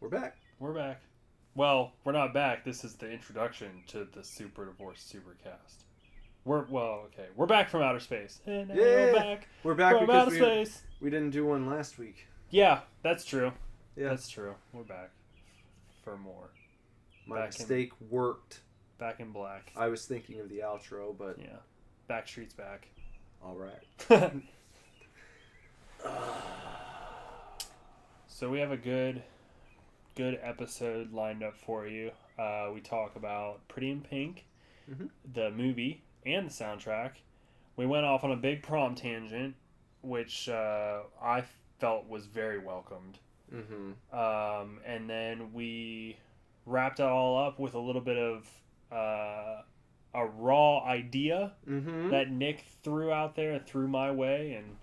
We're back. We're back. Well, we're not back. This is the introduction to the Super Divorce Supercast. We're back from outer space. And now we're back from because outer space. we didn't do one last week. Yeah, that's true. Yeah. That's true. We're back for more. My mistake worked. Back in black. I was thinking of the outro, but... Yeah. Backstreet's back. All right. So we have a good episode lined up for you. We talk about Pretty in Pink, the movie, and the soundtrack. We went off on a big prom tangent, which I felt was very welcomed. And then we wrapped it all up with a little bit of a raw idea that Nick threw out there, threw my way, and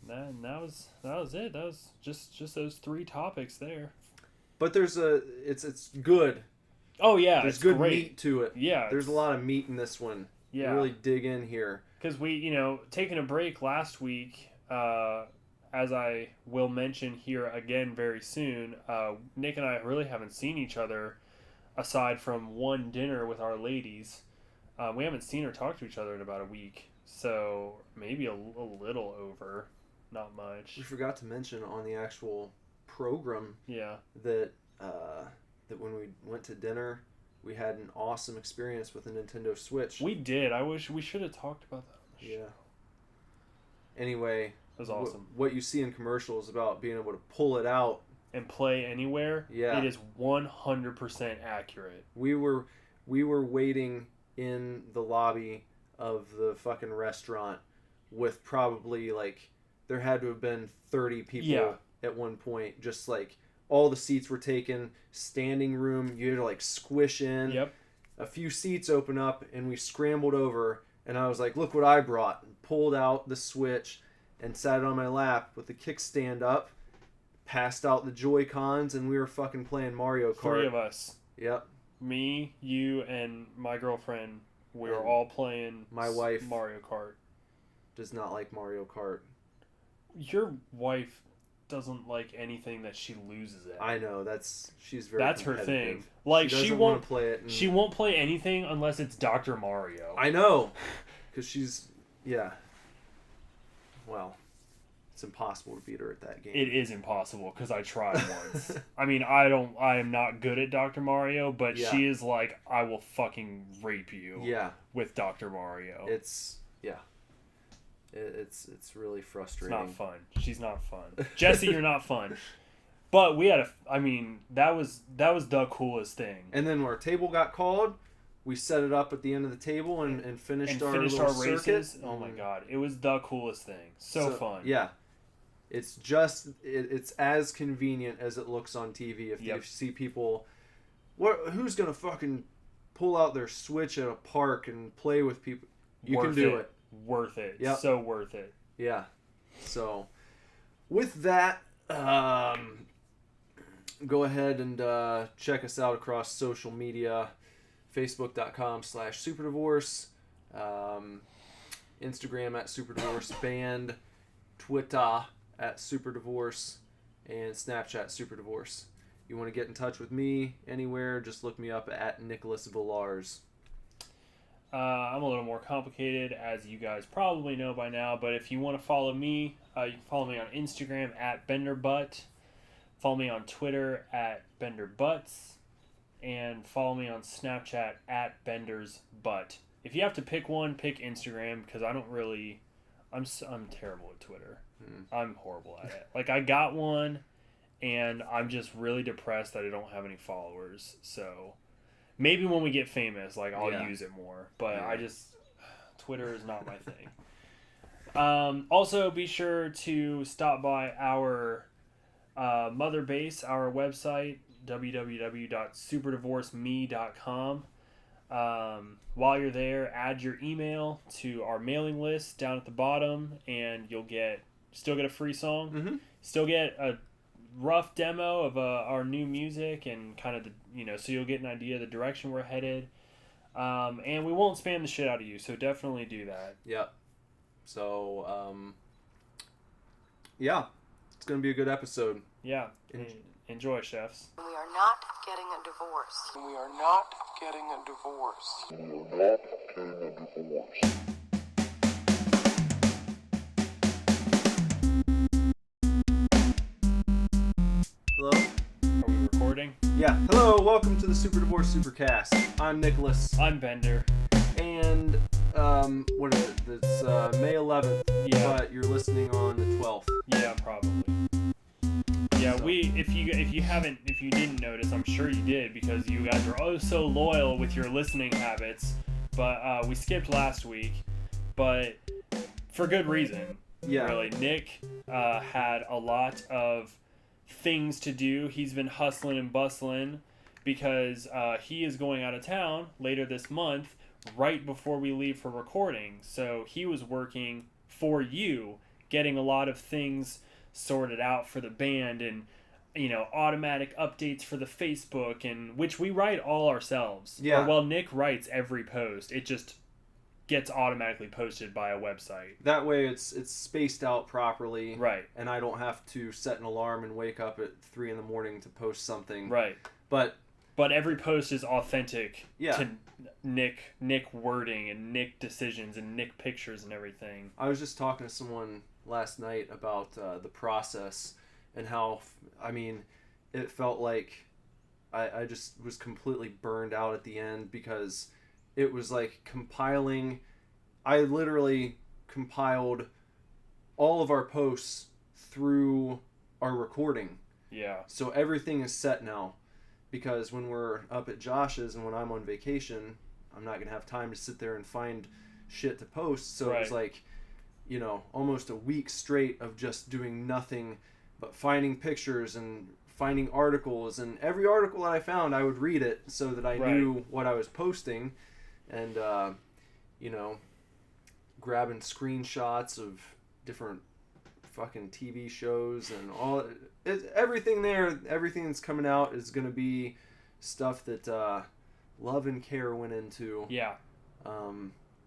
that was it. That was just those three topics there. But it's good. Oh yeah, there's it's good great. Meat to it. Yeah, there's a lot of meat in this one. Yeah, you really dig in here. Because we, taking a break last week, as I will mention here again very soon. Nick and I really haven't seen each other aside from one dinner with our ladies. We haven't seen or talked to each other in about a week, so maybe a little over. Not much. We forgot to mention on the actual program that when we went to dinner, we had an awesome experience with a Nintendo Switch. We did. I wish we should have talked about that on the show. Anyway, it was awesome. What you see in commercials about being able to pull it out and play anywhere, it is 100% accurate. We were waiting in the lobby of the fucking restaurant with probably there had to have been 30 people at one point. Just all the seats were taken, standing room, you had to squish in. Yep. A few seats open up and we scrambled over and I was like, look what I brought. And pulled out the Switch and sat it on my lap with the kickstand up, passed out the Joy-Cons, and we were fucking playing Mario Kart. 3 of us. Yep. Me, you, and my girlfriend. We were all playing my wife Mario Kart. Does not like Mario Kart. Your wife doesn't like anything that she loses at. I know, she's very That's her thing. She won't play it. She won't play anything unless it's Dr. Mario. I know, because she's well, it's impossible to beat her at that game. It is impossible because I tried once. I mean, I am not good at Dr. Mario, but she is like, I will fucking rape you. With Dr. Mario. It's really frustrating. It's not fun. She's not fun. Jesse, you're not fun. But we had that was the coolest thing. And then our table got called. We set it up at the end of the table and finished our races. Circuit. Oh my god, it was the coolest thing. So fun. Yeah, it's just it's as convenient as it looks on TV. If you see people, who's gonna fucking pull out their Switch at a park and play with people? You can do it. Worth it. Yep. So worth it. Yeah. So, with that, go ahead and check us out across social media. Facebook.com/SuperDivorce, Instagram @SuperDivorceBand, Twitter @SuperDivorce, and Snapchat SuperDivorce. You want to get in touch with me anywhere, just look me up at Nicholas Villars. I'm a little more complicated, as you guys probably know by now, but if you want to follow me, you can follow me on Instagram @BenderButt, follow me on Twitter @BenderButts, and follow me on Snapchat @BendersButt. If you have to pick one, pick Instagram, because I don't really... I'm terrible at Twitter. I'm horrible at it. I got one, and I'm just really depressed that I don't have any followers, so... Maybe when we get famous, I'll use it more. But Twitter is not my thing. Also, be sure to stop by our mother base, our website, www.superdivorceme.com. While you're there, add your email to our mailing list down at the bottom, and you'll still get a free song. Still get a rough demo of our new music and kind of so you'll get an idea of the direction we're headed, and we won't spam the shit out of you, so definitely do that. So It's going to be a good episode. Yeah. Enjoy, chefs. We are not getting a divorce. We are not getting a divorce. We are not getting a divorce. Hello? Are we recording? Yeah. Hello, welcome to the Super Divorce Supercast. I'm Nicholas. I'm Bender. And, what is it? It's May 11th. Yeah. But you're listening on the 12th. Yeah, probably. Yeah, So. if you didn't notice, I'm sure you did because you guys are oh so loyal with your listening habits. But we skipped last week, but for good reason. Yeah. Really, Nick had a lot of things to do. He's been hustling and bustling because he is going out of town later this month, right before we leave for recording. So he was working for you, getting a lot of things sorted out for the band and, you know, automatic updates for the Facebook, and which we write all ourselves. Yeah. Or, well, Nick writes every post. It just gets automatically posted by a website. That way it's spaced out properly. Right. And I don't have to set an alarm and wake up at 3 a.m. to post something. Right. But every post is authentic Yeah. to Nick wording and Nick decisions and Nick pictures and everything. I was just talking to someone last night about the process and how, I mean, it felt like I just was completely burned out at the end because it was like compiling. I literally compiled all of our posts through our recording. Yeah. So everything is set now because when we're up at Josh's and when I'm on vacation, I'm not going to have time to sit there and find shit to post. So It was like, you know, almost a week straight of just doing nothing but finding pictures and finding articles, and every article that I found I would read it so that I knew what I was posting, and you know, grabbing screenshots of different fucking TV shows and all everything that's coming out is going to be stuff that love and care went into. Yeah.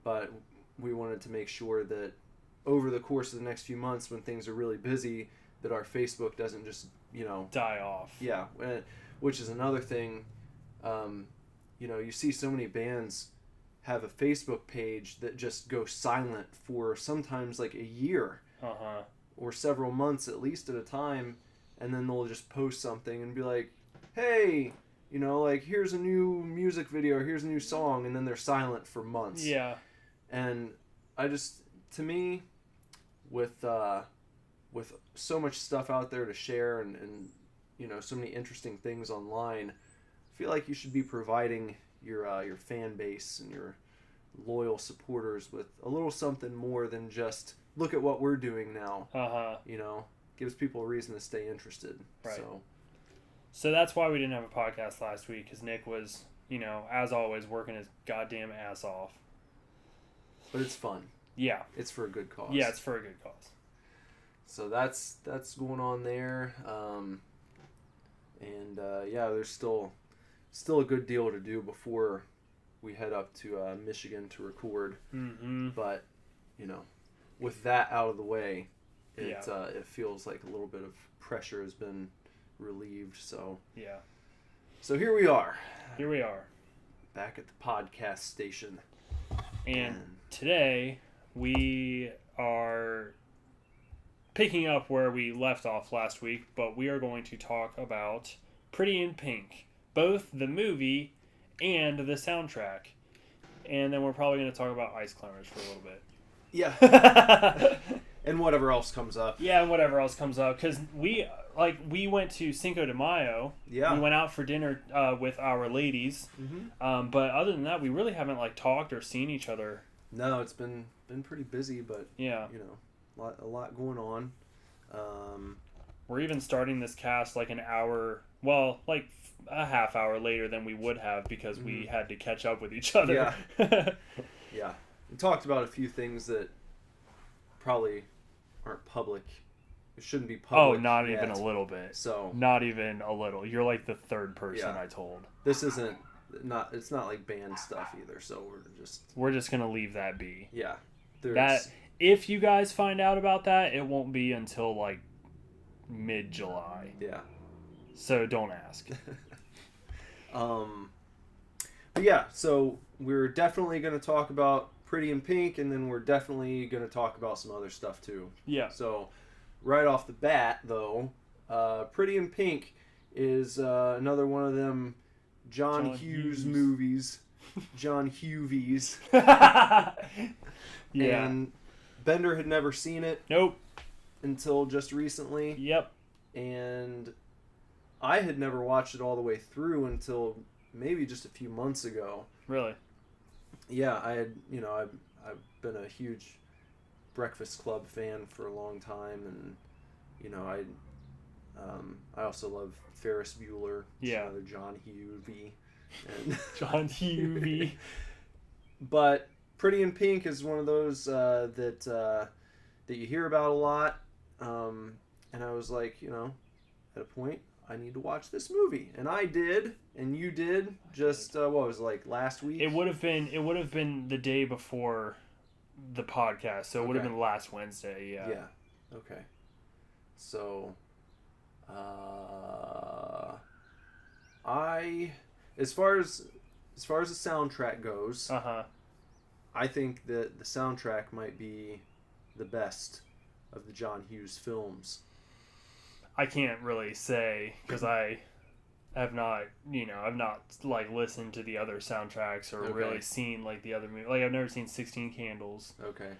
But we wanted to make sure that over the course of the next few months, when things are really busy, that our Facebook doesn't just, you know, die off. Yeah, which is another thing. You know, you see so many bands have a Facebook page that just goes silent for sometimes like a year. Uh-huh. Or several months at least at a time, and then they'll just post something and be like, hey, you know, like, here's a new music video, or here's a new song, and then they're silent for months. Yeah. And I just, to me, with so much stuff out there to share and you know, so many interesting things online, I feel like you should be providing your fan base and your loyal supporters with a little something more than just look at what we're doing now. Uh-huh. You know, gives people a reason to stay interested. Right. So that's why we didn't have a podcast last week, because Nick was, you know, as always, working his goddamn ass off. But it's fun. Yeah. It's for a good cause. Yeah, it's for a good cause. So that's going on there. Yeah, there's still a good deal to do before we head up to Michigan to record. Mm-hmm. But, you know, with that out of the way, it feels like a little bit of pressure has been relieved. So yeah. So here we are. Here we are. Back at the podcast station. And today we are picking up where we left off last week, but we are going to talk about Pretty in Pink, both the movie and the soundtrack. And then we're probably going to talk about Ice Climbers for a little bit. Yeah. And whatever else comes up. Yeah, and whatever else comes up. Because we went to Cinco de Mayo. Yeah. We went out for dinner with our ladies. Mm-hmm. But other than that, we really haven't talked or seen each other. No, it's been pretty busy, but yeah, you know, a lot going on. We're even starting this cast an hour, well, a half hour later than we would have because we had to catch up with each other. Yeah. Yeah. We talked about a few things that probably aren't public. It shouldn't be public. Oh, not yet. even a little bit. So not even a little. You're like the third person Yeah. I told. This isn't it's not like band stuff either. So we're just gonna leave that be. Yeah. That if you guys find out about that, it won't be until mid-July. Yeah. So don't ask. But yeah, so we're definitely going to talk about Pretty in Pink, and then we're definitely going to talk about some other stuff too. Yeah. So right off the bat, though, Pretty in Pink is another one of them John Hughes movies. John Hughesiverse. Yeah. And Bender had never seen it. Nope. Until just recently. Yep. And I had never watched it all the way through until maybe just a few months ago. Really? Yeah, I've been a huge Breakfast Club fan for a long time, and I also love Ferris Bueller. Yeah. Another John Hughes. And John Hughes. But Pretty in Pink is one of those that you hear about a lot, and I was like, at a point, I need to watch this movie, and I did, and you did. Just what was it, like last week? It would have been the day before the podcast, so it would have been last Wednesday. Yeah. Yeah. Okay. So, as far as the soundtrack goes, I think that the soundtrack might be the best of the John Hughes films. I can't really say because I have not, I've not like listened to the other soundtracks or really seen like the other movie. Like I've never seen 16 Candles. Okay.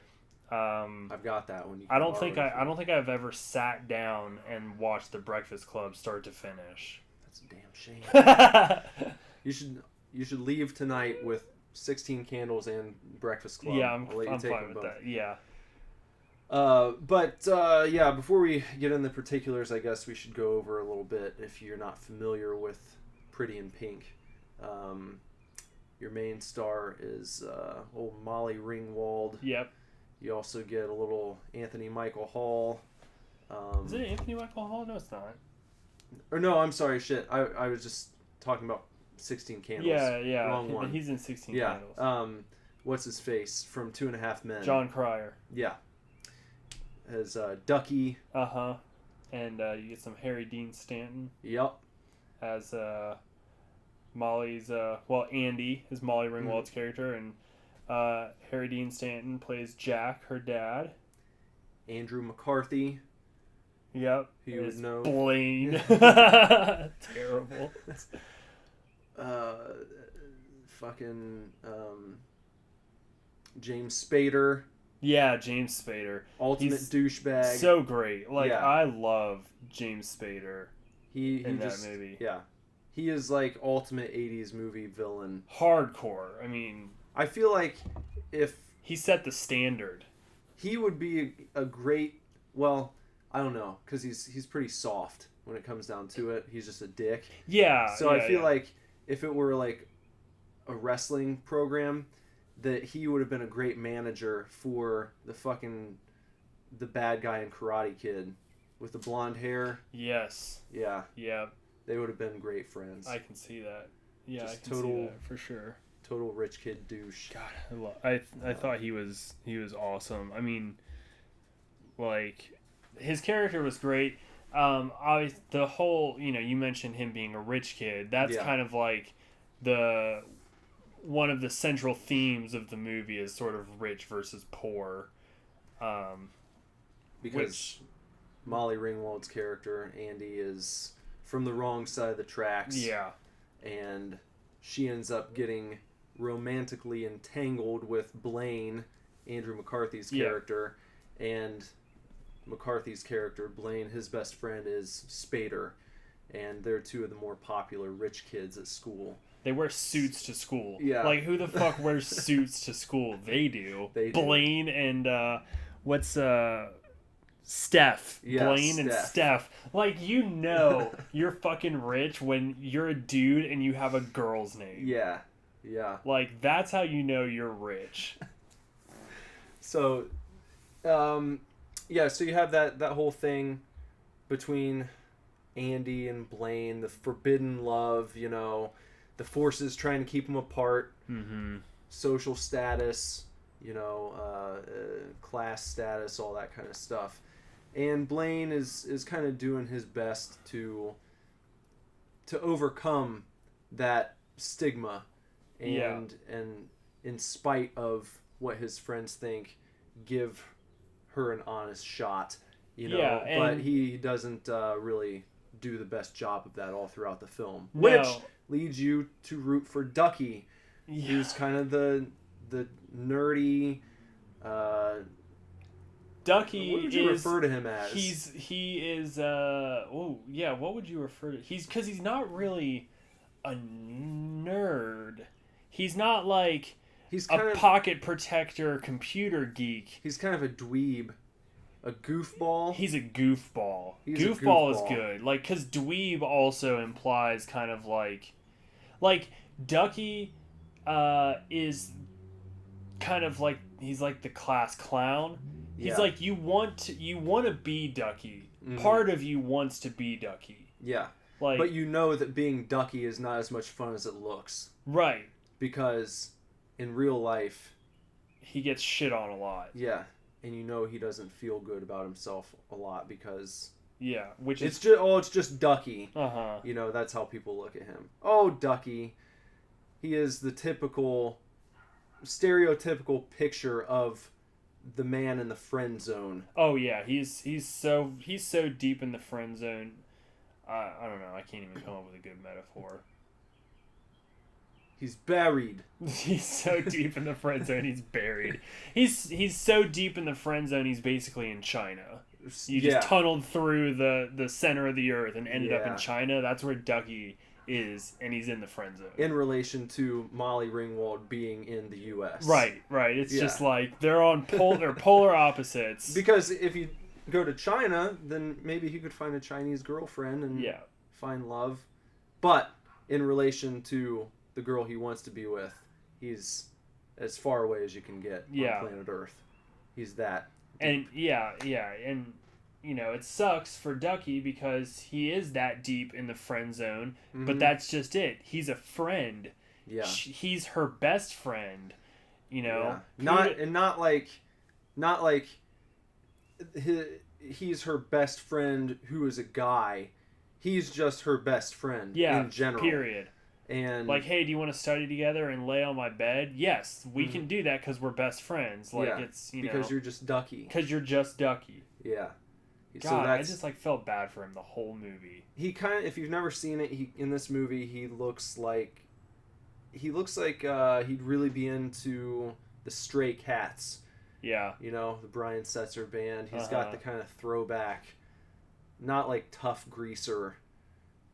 I've got that one. I don't think I've ever sat down and watched The Breakfast Club start to finish. That's a damn shame. You should leave tonight with 16 Candles and Breakfast Club. Yeah, I'm fine with that. Yeah. Yeah, before we get into the particulars, I guess we should go over a little bit if you're not familiar with Pretty in Pink. Your main star is old Molly Ringwald. Yep. You also get a little Anthony Michael Hall. Is it Anthony Michael Hall? No, it's not. Or no, I'm sorry, shit. I was just talking about 16 Candles. Yeah. Wrong one. He's in 16 Candles. Yeah. What's his face from 2.5 Men? John Cryer. Yeah. As Ducky. And you get some Harry Dean Stanton. Yep. As Molly's Andy is Molly Ringwald's character, and Harry Dean Stanton plays Jack, her dad. Andrew McCarthy. Yep. Who you would know. Blaine. Terrible. Fucking James Spader. Yeah, James Spader. Ultimate douchebag. So great. I love James Spader in that just, movie. Yeah. He is like ultimate 80s movie villain. Hardcore. I mean, I feel like if he set the standard, he would be a great, well, I don't know, because he's pretty soft when it comes down to it. He's just a dick. Yeah. So I feel like if it were like a wrestling program, that he would have been a great manager for the bad guy in Karate Kid with the blonde hair. Yes. Yeah. Yeah. They would have been great friends. I can see that. Yeah, just I can see that for sure. Total rich kid douche. God, I thought he was awesome. I mean, like, his character was great. The whole, you mentioned him being a rich kid. That's kind of like one of the central themes of the movie is sort of rich versus poor. Because Molly Ringwald's character, Andy, is from the wrong side of the tracks. Yeah. And she ends up getting romantically entangled with Blaine, Andrew McCarthy's character. Yeah. And McCarthy's character, Blaine, his best friend is Spader. And they're two of the more popular rich kids at school. They wear suits to school. Yeah. Like, who the fuck wears suits to school? They do. Blaine and, Steph. Yeah, Blaine and Steph. Like, you're fucking rich when you're a dude and you have a girl's name. Yeah. Yeah. Like, that's how you know you're rich. So, so you have that whole thing between Andy and Blaine, the forbidden love, the forces trying to keep them apart, social status, class status, all that kind of stuff. And Blaine is kind of doing his best to overcome that stigma, and in spite of what his friends think, give her an honest shot, but he doesn't really do the best job of that all throughout the film, which leads you to root for Ducky, who's kind of the nerdy. Ducky what would you refer to him as? What would you refer to? Because he's not really a nerd. He's not like he's a pocket protector computer geek. He's kind of a dweeb. A goofball? He's a goofball. Goofball is good. Like, because dweeb also implies kind of like Ducky is kind of like, he's like the class clown. He's like, you want to be Ducky. Mm-hmm. Part of you wants to be Ducky. Yeah. Like, but you know that being Ducky is not as much fun as it looks. Right. Because in real life, he gets shit on a lot. Yeah. And you know he doesn't feel good about himself a lot because... Yeah, which is... It's just Ducky. Uh-huh. That's how people look at him. Oh, Ducky. He is the stereotypical picture of the man in the friend zone. Oh, yeah. He's so deep in the friend zone. I don't know. I can't even come up with a good metaphor. He's buried. He's so deep in the friend zone, he's buried. He's so deep in the friend zone, he's basically in China. You just tunneled through the center of the earth and ended up in China. That's where Ducky is, and he's in the friend zone. In relation to Molly Ringwald being in the U.S. Right. It's just like they're polar opposites. Because if you go to China, then maybe he could find a Chinese girlfriend and find love. But in relation to the girl he wants to be with, he's as far away as you can get on planet Earth. He's that deep. And it sucks for Ducky because he is that deep in the friend zone, but that's just it. He's a friend. Yeah. He's her best friend, Not like he's her best friend who is a guy. He's just her best friend in general. Period. And like, hey, do you want to study together and lay on my bed? Yes, we can do that because we're best friends. Like, it's because you're just Ducky. Because you're just Ducky. Yeah. God, so I just felt bad for him the whole movie. He kind of, if you've never seen it, in this movie he looks like he'd really be into the Stray Cats. Yeah. The Brian Setzer band. He's got the kind of throwback, not like tough greaser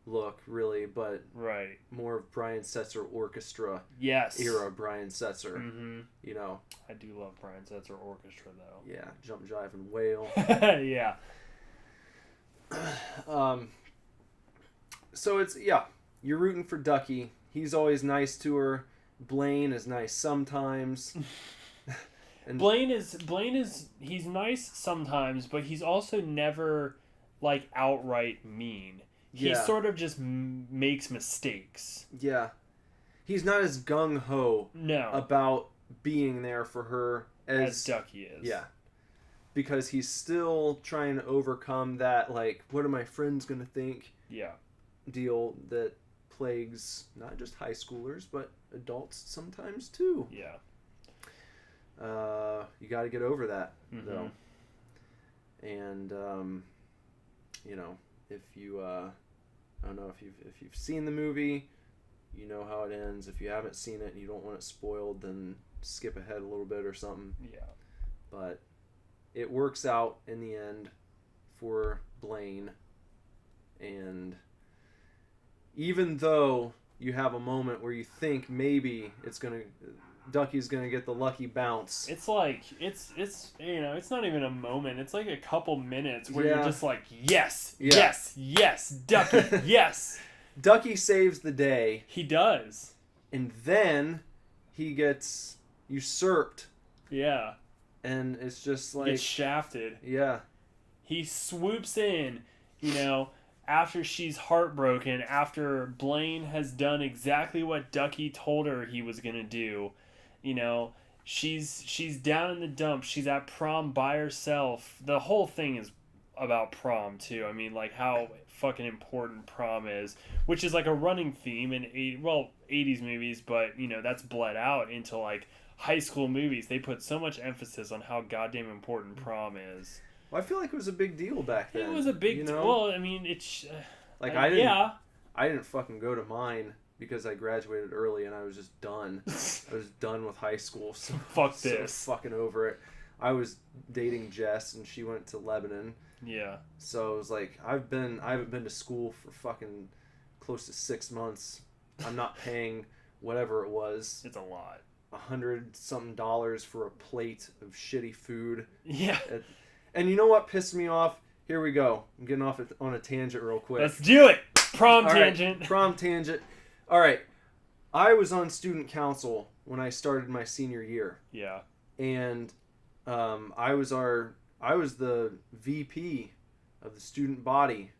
look really, but more of Brian Setzer Orchestra era Brian Setzer. I do love Brian Setzer Orchestra though. Yeah, Jump Jive and Wail. Yeah. So it's you're rooting for Ducky. He's always nice to her. Blaine is nice sometimes. And Blaine is he's nice sometimes, but he's also never like outright mean. He sort of just makes mistakes. Yeah. He's not as gung-ho about being there for her as Ducky is. Yeah. Because he's still trying to overcome that, like, what are my friends going to think deal that plagues not just high schoolers, but adults sometimes too. Yeah. You got to get over that, though. And, if you, I don't know if you've seen the movie, you know how it ends. If you haven't seen it and you don't want it spoiled, then skip ahead a little bit or something. Yeah. But it works out in the end for Blaine. And even though you have a moment where you think maybe Ducky's gonna get the lucky bounce. It's like it's not even a moment. It's like a couple minutes where you're just like, yes, Ducky, yes. Ducky saves the day. He does. And then he gets usurped. Yeah. And it's just like gets shafted. Yeah. He swoops in, after she's heartbroken, after Blaine has done exactly what Ducky told her he was gonna do. She's down in the dumps. She's at prom by herself. The whole thing is about prom too. I mean, like how fucking important prom is, which is like a running theme in 80s movies, but you know, that's bled out into like high school movies. They put so much emphasis on how goddamn important prom is. Well, I feel like it was a big deal back then. It was a big you know? deal. Well, I mean, it's like yeah. I didn't fucking go to mine because I graduated early and I was just done. I was done with high school. So Fuck this. So fucking over it. I was dating Jess and she went to Lebanon. Yeah. So it was like I haven't been to school for fucking close to 6 months. I'm not paying whatever it was. It's a lot. $100-something for a plate of shitty food. Yeah. And you know what pissed me off? Here we go. I'm getting off on a tangent real quick. Let's do it. Prom All tangent. Right, prom tangent. All right. I was on student council when I started my senior year. Yeah. And I was the VP of the student body.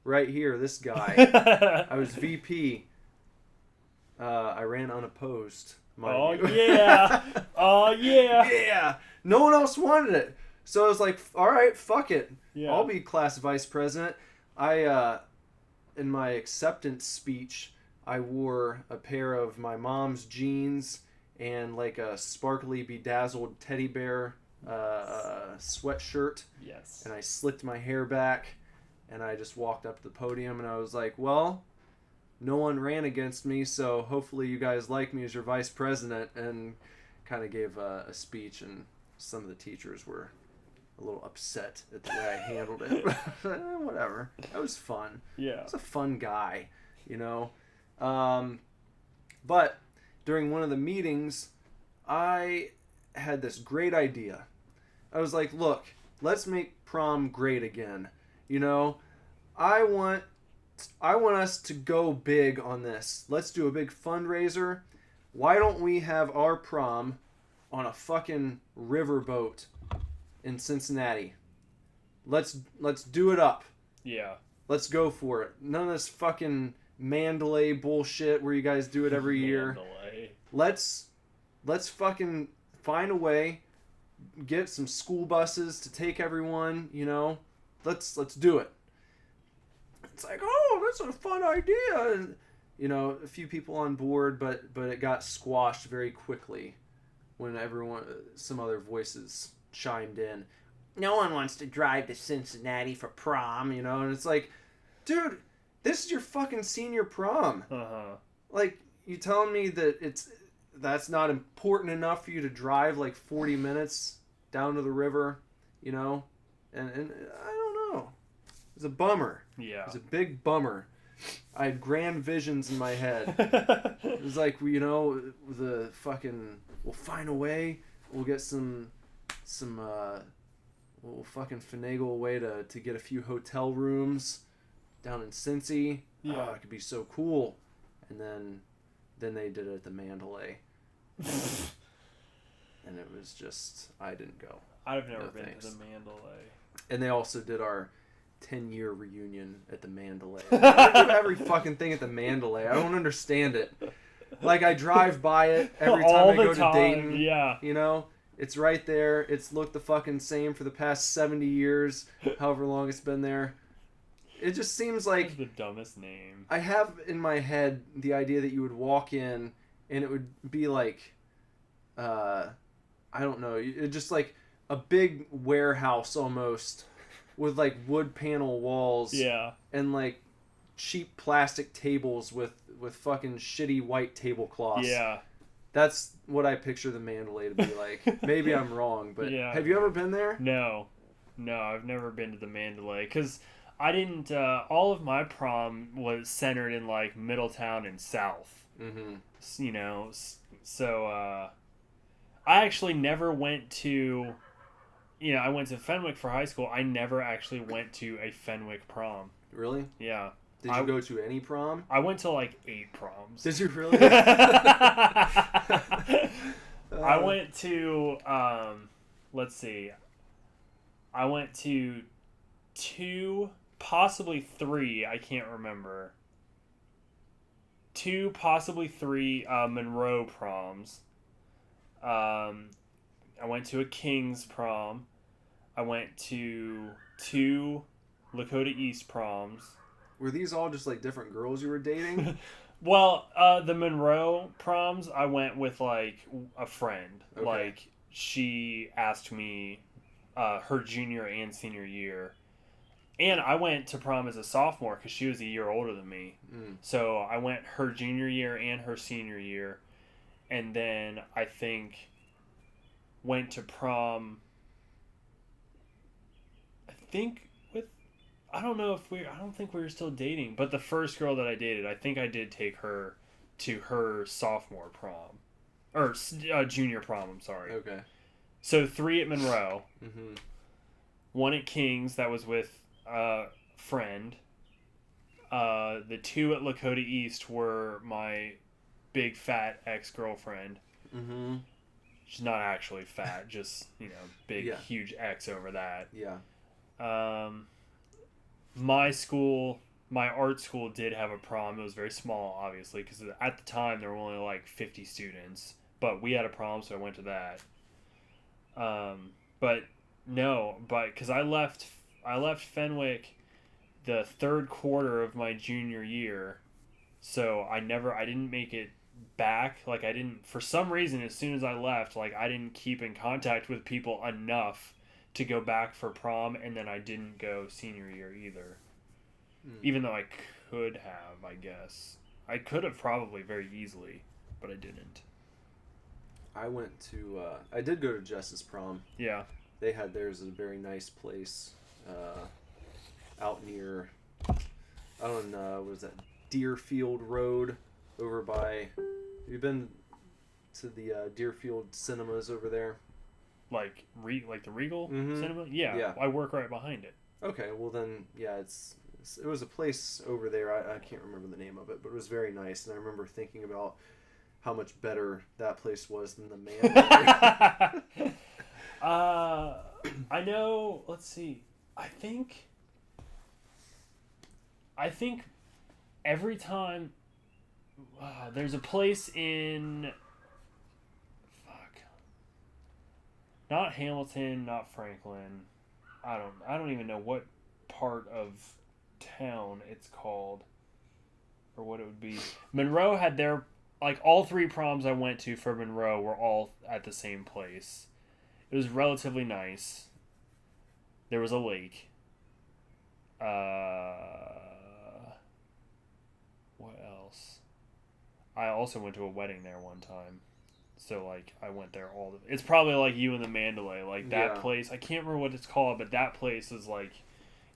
Right here, this guy. I was VP. I ran unopposed. Yeah. Oh, yeah. Yeah. No one else wanted it. So I was like, all right, fuck it. Yeah. I'll be class vice president. In my acceptance speech, I wore a pair of my mom's jeans and like a sparkly bedazzled teddy bear sweatshirt. Yes. And I slicked my hair back and I just walked up to the podium and I was like, well, no one ran against me, so hopefully you guys like me as your vice president, and kind of gave a speech, and some of the teachers were a little upset at the way I handled it. Whatever. That was fun. Yeah. I was a fun guy, you know. But during one of the meetings, I had this great idea. I was like, look, let's make prom great again. You know, I want us to go big on this. Let's do a big fundraiser. Why don't we have our prom on a fucking riverboat in Cincinnati? Let's do it up. Yeah. Let's go for it. None of this fucking Mandalay bullshit where you guys do it every year. Let's fucking find a way, get some school buses to take everyone, you know. Let's do it. It's like, oh, that's a fun idea. And, you know, a few people on board, but it got squashed very quickly when some other voices chimed in. No one wants to drive to Cincinnati for prom, you know, and it's like, dude, this is your fucking senior prom. Uh-huh. Like, you telling me that that's not important enough for you to drive like 40 minutes down to the river, you know? And I don't know. It was a bummer. Yeah. It was a big bummer. I had grand visions in my head. It was like, you know, the fucking, we'll find a way. We'll get we'll fucking finagle a way to get a few hotel rooms down in Cincy. Yeah. Oh, it could be so cool. And then they did it at the Mandalay. And it was just, I didn't go. I've never been thanks. to the Mandalay. And they also did our 10-year reunion at the Mandalay. They do every fucking thing at the Mandalay. I don't understand it. Like, I drive by it every time I go to Dayton. Yeah. You know? It's right there. It's looked the fucking same for the past 70 years, however long it's been there. It just seems like... That's the dumbest name. I have in my head the idea that you would walk in and it would be like... I don't know. Just like a big warehouse almost with like wood panel walls. Yeah. And like cheap plastic tables with fucking shitty white tablecloths. Yeah. That's what I picture the Mandalay to be like. Maybe I'm wrong, but yeah. Have you ever been there? No, I've never been to the Mandalay because I didn't. All of my prom was centered in like Middletown and South. Mm-hmm. You know, so I actually never went to. You know, I went to Fenwick for high school. I never actually went to a Fenwick prom. Really? Yeah. Did you go to any prom? I went to like 8 proms. Did you really? I went to, let's see. I went to 2, possibly 3. I can't remember. 2, possibly 3 Monroe proms. I went to a King's prom. I went to 2 Lakota East proms. Were these all just like different girls you were dating? Well, the Monroe proms, I went with like a friend. Okay. Like she asked me her junior and senior year. And I went to prom as a sophomore because she was a year older than me. So I went her junior year and her senior year. And then I think went to prom, I don't think we were still dating. But the first girl that I dated, I think I did take her to her sophomore prom. Or junior prom, I'm sorry. Okay. So 3 at Monroe. Mm-hmm. 1 at King's that was with a friend. The 2 at Lakota East were my big fat ex-girlfriend. Mm-hmm. She's not actually fat, just, big, Yeah. huge X over that. Yeah. My school, my art school did have a prom. It was very small, obviously, because at the time there were only like 50 students. But we had a prom, so I went to that. But because I left Fenwick the 3rd quarter of my junior year, so I didn't make it back. Like for some reason, as soon as I left, like I didn't keep in contact with people enough to go back for prom, and then I didn't go senior year either. Even though I could have, I guess. I could have probably very easily, but I didn't. I went to, I did go to Jess's prom. Yeah. They had theirs at a very nice place, out near, what is that, Deerfield Road, over by, have you been to the Deerfield cinemas over there? Like the Regal Mhm. Cinema? Yeah. I work right behind it. Okay, well then, yeah, it was a place over there, I can't remember the name of it, but it was very nice, and I remember thinking about how much better that place was than the man. I know, let's see, I think every time, there's a place in, not Hamilton, not Franklin, I don't even know what part of town it's called, or what it would be. Monroe had their, like, all 3 proms I went to for Monroe were all at the same place. It was relatively nice. There was a lake. What else? I also went to a wedding there one time. So, like, I went there it's probably like you and the Mandalay. Like, that place, I can't remember what it's called, but that place is like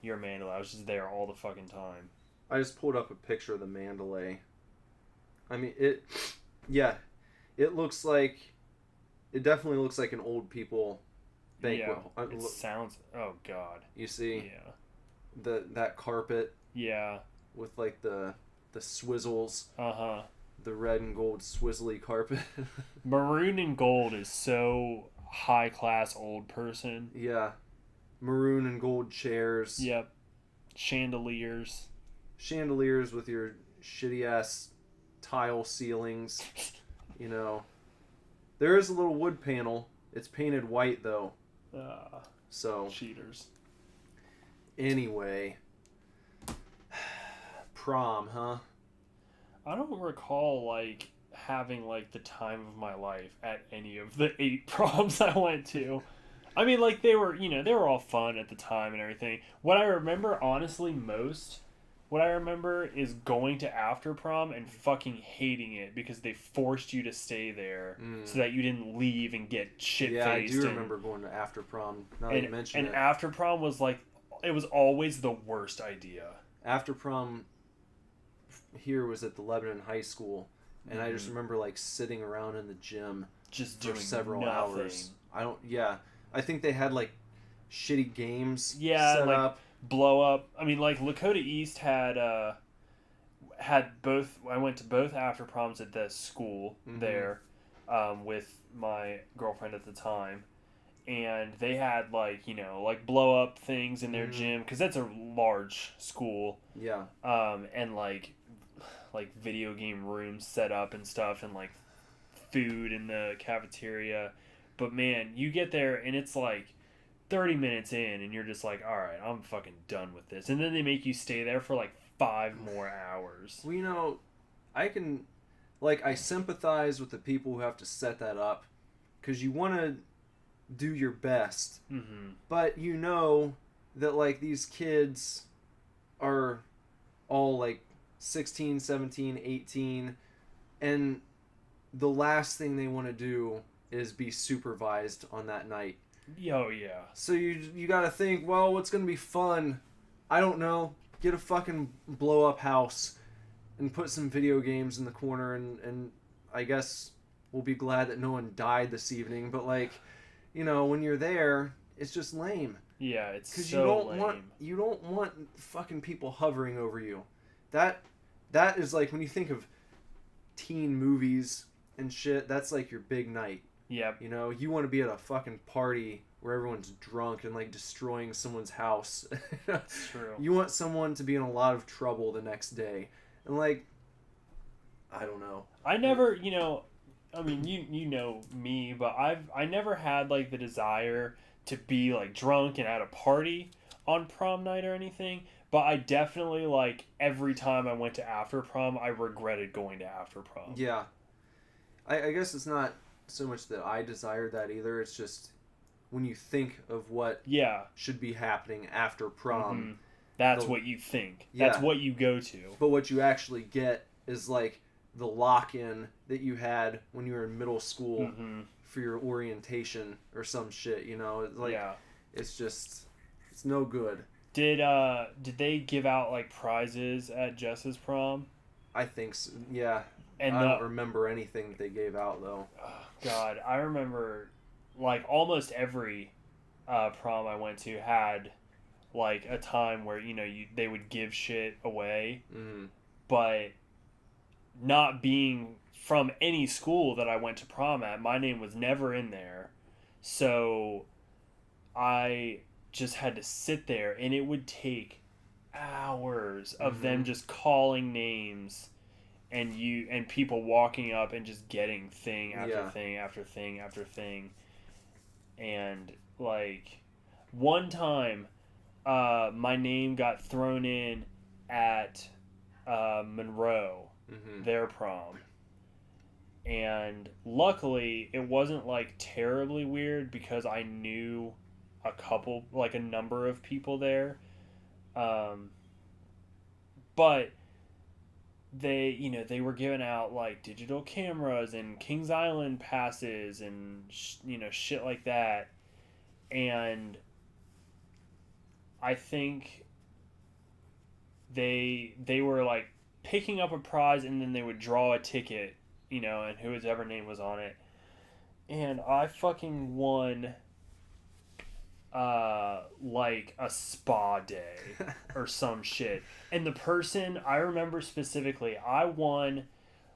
your Mandalay. I was just there all the fucking time. I just pulled up a picture of the Mandalay. I mean, it definitely looks like an old people banquet. Yeah, it sounds, oh god. You see? Yeah. That carpet. Yeah. With, like, the swizzles. Uh-huh. The red and gold swizzly carpet. Maroon and gold is so high class old person. Yeah. Maroon and gold chairs. Yep. Chandeliers with your shitty ass tile ceilings. There is a little wood panel. It's painted white though. So cheaters. Anyway. Prom, huh? I don't recall, like, having, like, the time of my life at any of the 8 proms I went to. I mean, like, they were all fun at the time and everything. What I remember, honestly, is going to after prom and fucking hating it because they forced you to stay there so that you didn't leave and get shit-faced. Yeah, I do remember going to after prom, now that you mention it. And after prom was, like, it was always the worst idea. After prom here was at the Lebanon High School, and I just remember, like, sitting around in the gym just for doing several nothing. hours. I think they had, like, shitty games set like, up. Blow up. I mean, like, Lakota East had both. I went to both after proms at the school there with my girlfriend at the time, and they had, like, like blow up things in their gym because that's a large school. Yeah. And like video game rooms set up and stuff, and like food in the cafeteria. But man, you get there and it's like 30 minutes in and you're just like, all right, I'm fucking done with this. And then they make you stay there for like 5 more hours. Well, you know, I sympathize with the people who have to set that up because you want to do your best. Mm-hmm. But you know that, like, these kids are all, like, 16, 17, 18, and the last thing they want to do is be supervised on that night. Oh, yeah. So you gotta think, well, what's gonna be fun? I don't know. Get a fucking blow-up house and put some video games in the corner, and I guess we'll be glad that no one died this evening. But, like, you know, when you're there, it's just lame. Yeah, it's Because so lame. You don't want fucking people hovering over you. That is like, when you think of teen movies and shit, that's like your big night. Yep. You know, you want to be at a fucking party where everyone's drunk and, like, destroying someone's house. That's true. You want someone to be in a lot of trouble the next day. And, like, I don't know. I never, you know, I mean, you know me, but I never had, like, the desire to be, like, drunk and at a party on prom night or anything. But I definitely, like, every time I went to after prom, I regretted going to after prom. Yeah. I guess it's not so much that I desired that either. It's just when you think of what should be happening after prom. Mm-hmm. That's what you think. That's what you go to. But what you actually get is, like, the lock-in that you had when you were in middle school for your orientation or some shit, you know? Like, it's just, it's no good. Did they give out, like, prizes at Jess's prom? I think so, yeah. And I don't remember anything that they gave out, though. Oh, God, I remember, like, almost every prom I went to had, like, a time where, you know, they would give shit away. Mm-hmm. But not being from any school that I went to prom at, my name was never in there. So I just had to sit there, and it would take hours of them just calling names and people walking up and just getting thing after thing after thing after thing. And, like, one time my name got thrown in at Monroe, their prom. And luckily it wasn't, like, terribly weird because I knew a number of people there. But they, you know, they were giving out, like, digital cameras and Kings Island passes and you know, shit like that. And I think they were, like, picking up a prize, and then they would draw a ticket, you know, and whoever name was on it. And I fucking won like a spa day or some shit. And the person, I remember specifically, I won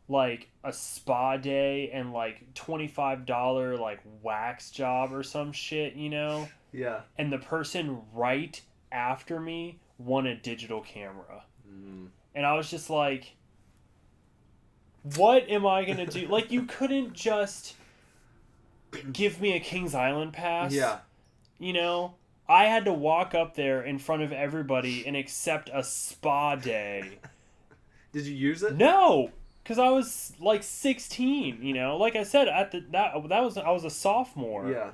like a spa day and like $25 like wax job or some shit, you know? Yeah. And the person right after me won a digital camera. And I was just like, what am I gonna do? Like, you couldn't just give me a Kings Island pass. Yeah. You know? I had to walk up there in front of everybody and accept a spa day. Did you use it? No! Because I was like 16, you know? Like I said, I was a sophomore. Yeah.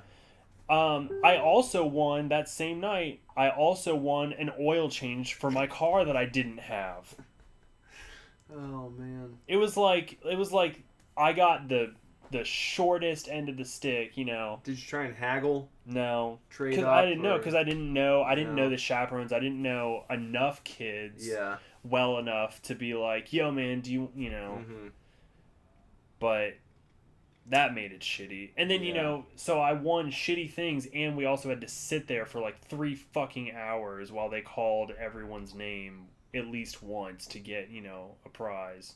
I also won that same night. I also won an oil change for my car that I didn't have. Oh man. It was like I got the shortest end of the stick, you know. Did you try and haggle? No, Trade up? I didn't know, because I didn't know the chaperones. I didn't know enough kids. Yeah. Well enough to be like, yo, man, do you know? But that made it shitty. And then, you know, so I won shitty things, and we also had to sit there for like 3 fucking hours while they called everyone's name at least once to get, you know, a prize.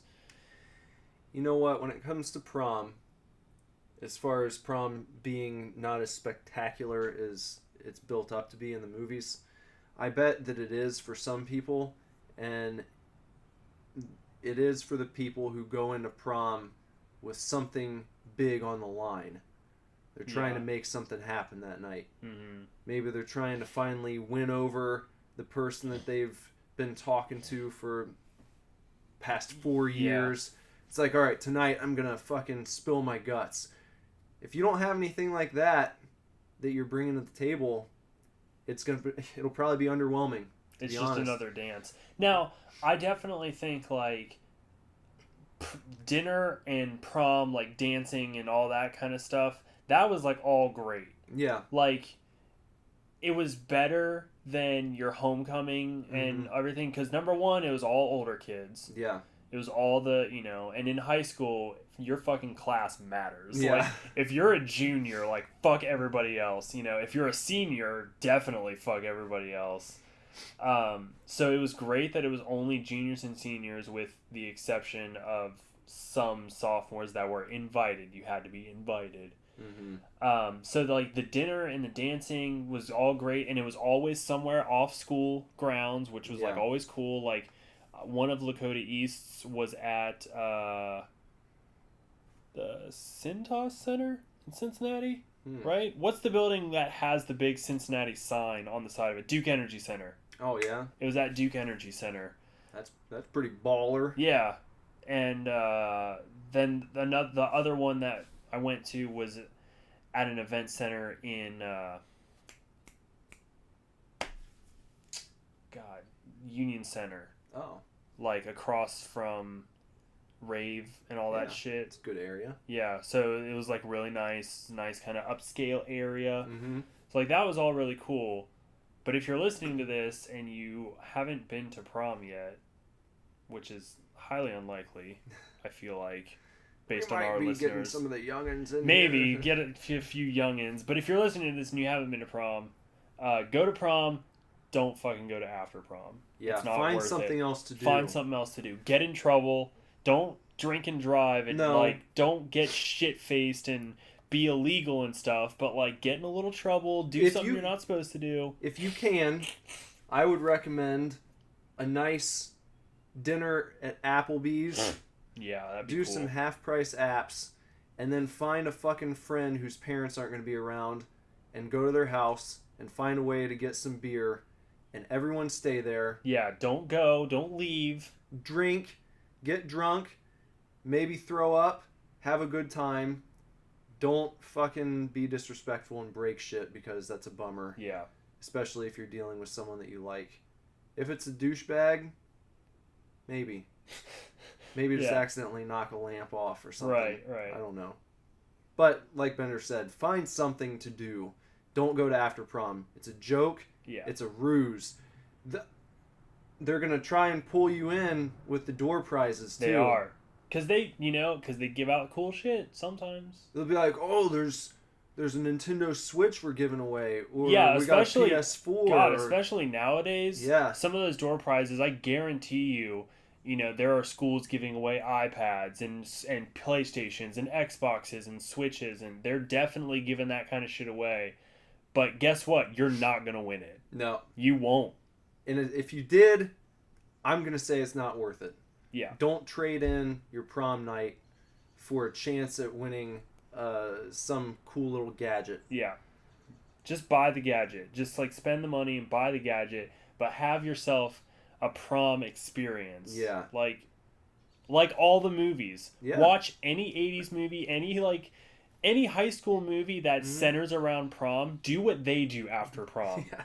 You know what? When it comes to prom, as far as prom being not as spectacular as it's built up to be in the movies, I bet that it is for some people, and it is for the people who go into prom with something big on the line. They're trying Yeah. to make something happen that night. Mm-hmm. Maybe they're trying to finally win over the person that they've been talking to for past 4 years. It's like, all right, tonight I'm going to fucking spill my guts. If you don't have anything like that you're bringing to the table, it'll probably be underwhelming. It's just honest. another dance. Now, I definitely think, like, dinner and prom, like, dancing and all that kind of stuff, that was, like, all great. Yeah. Like, it was better than your homecoming and everything, because, number one, it was all older kids. Yeah. It was all the, and in high school, your fucking class matters. Yeah. Like, if you're a junior, like, fuck everybody else. If you're a senior, definitely fuck everybody else. So it was great that it was only juniors and seniors, with the exception of some sophomores that were invited. You had to be invited. So like the dinner and the dancing was all great, and it was always somewhere off school grounds, which was like always cool. Like one of Lakota East's was at the Cintas Center in Cincinnati, right? What's the building that has the big Cincinnati sign on the side of it? Duke Energy Center. Oh yeah, it was at Duke Energy Center. That's pretty baller. Yeah, and then the other one that I went to was at an event center in Union Center. Oh, like across from Rave and all that shit. It's a good area. Yeah, so it was like really nice kind of upscale area. So like that was all really cool. But if you're listening to this and you haven't been to prom yet, which is highly unlikely, I feel like, based on our listeners. Getting some of the youngins in maybe here. get a few youngins. But if you're listening to this and you haven't been to prom, go to prom. Don't fucking go to after prom. Yeah, it's not find worth something it. else to do. Find something else to do. Get in trouble. Don't drink and drive and don't get shit faced and be illegal and stuff. But like get in a little trouble. Do something you're not supposed to do. If you can, I would recommend a nice dinner at Applebee's. Yeah, that'd be do cool. some half-price apps, and then find a fucking friend whose parents aren't going to be around, and go to their house and find a way to get some beer, and everyone stay there. Yeah, don't go, don't leave. Drink, get drunk, maybe throw up, have a good time. Don't fucking be disrespectful and break shit, because that's a bummer. Yeah. Especially if you're dealing with someone that you like. If it's a douchebag, maybe. Maybe just accidentally knock a lamp off or something. Right. I don't know. But, like Bender said, find something to do. Don't go to after prom. It's a joke. Yeah. It's a ruse. They're going to try and pull you in with the door prizes, too. They are. Because they give out cool shit sometimes. They'll be like, oh, there's a Nintendo Switch we're giving away. Or we got a PS4. God, especially nowadays. Yeah. Some of those door prizes, I guarantee you, there are schools giving away iPads and PlayStations and Xboxes and Switches, and they're definitely giving that kind of shit away. But guess what? You're not going to win it. No. You won't. And if you did, I'm going to say it's not worth it. Yeah. Don't trade in your prom night for a chance at winning some cool little gadget. Yeah. Just buy the gadget. Just like spend the money and buy the gadget, but have yourself a prom experience. Yeah. Like all the movies. Yeah. Watch any 80s movie, any high school movie that centers around prom. Do what they do after prom. Yeah.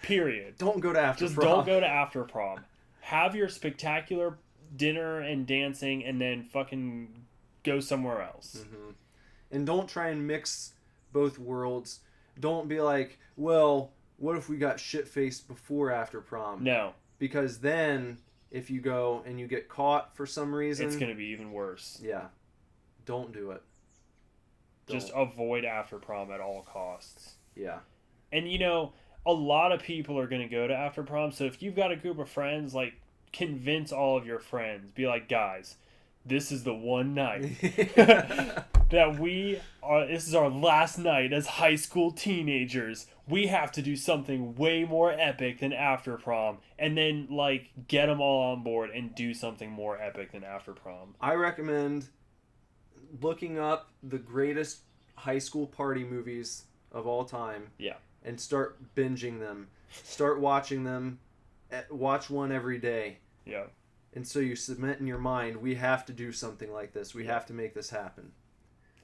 Period. Don't go to after Just prom. don't go to after prom. Have your spectacular dinner and dancing, and then fucking go somewhere else. And don't try and mix both worlds. Don't be like, well, what if we got shit-faced before after prom? No. Because then, if you go and you get caught for some reason... It's going to be even worse. Yeah. Don't do it. Just avoid after prom at all costs. Yeah. And, a lot of people are going to go to after prom, so if you've got a group of friends, like, convince all of your friends. Be like, guys, this is the one night this is our last night as high school teenagers. We have to do something way more epic than after prom. And then, like, get them all on board and do something more epic than after prom. I recommend looking up the greatest high school party movies of all time. Yeah. And start binging them. Start watching them. Watch one every day. Yeah. And so you submit in your mind, we have to do something like this. We have to make this happen.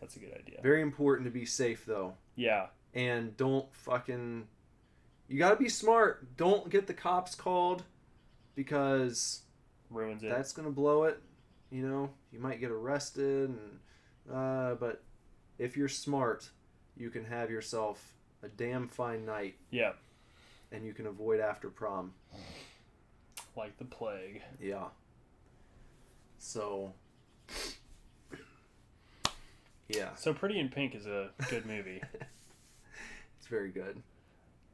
That's a good idea. Very important to be safe, though. Yeah. And don't fucking... You gotta be smart. Don't get the cops called because... Ruins it. That's gonna blow it. You know, you might get arrested. But if you're smart, you can have yourself a damn fine night. Yeah. And you can avoid after prom. Like the plague. Yeah. So... Yeah. So Pretty in Pink is a good movie. It's very good.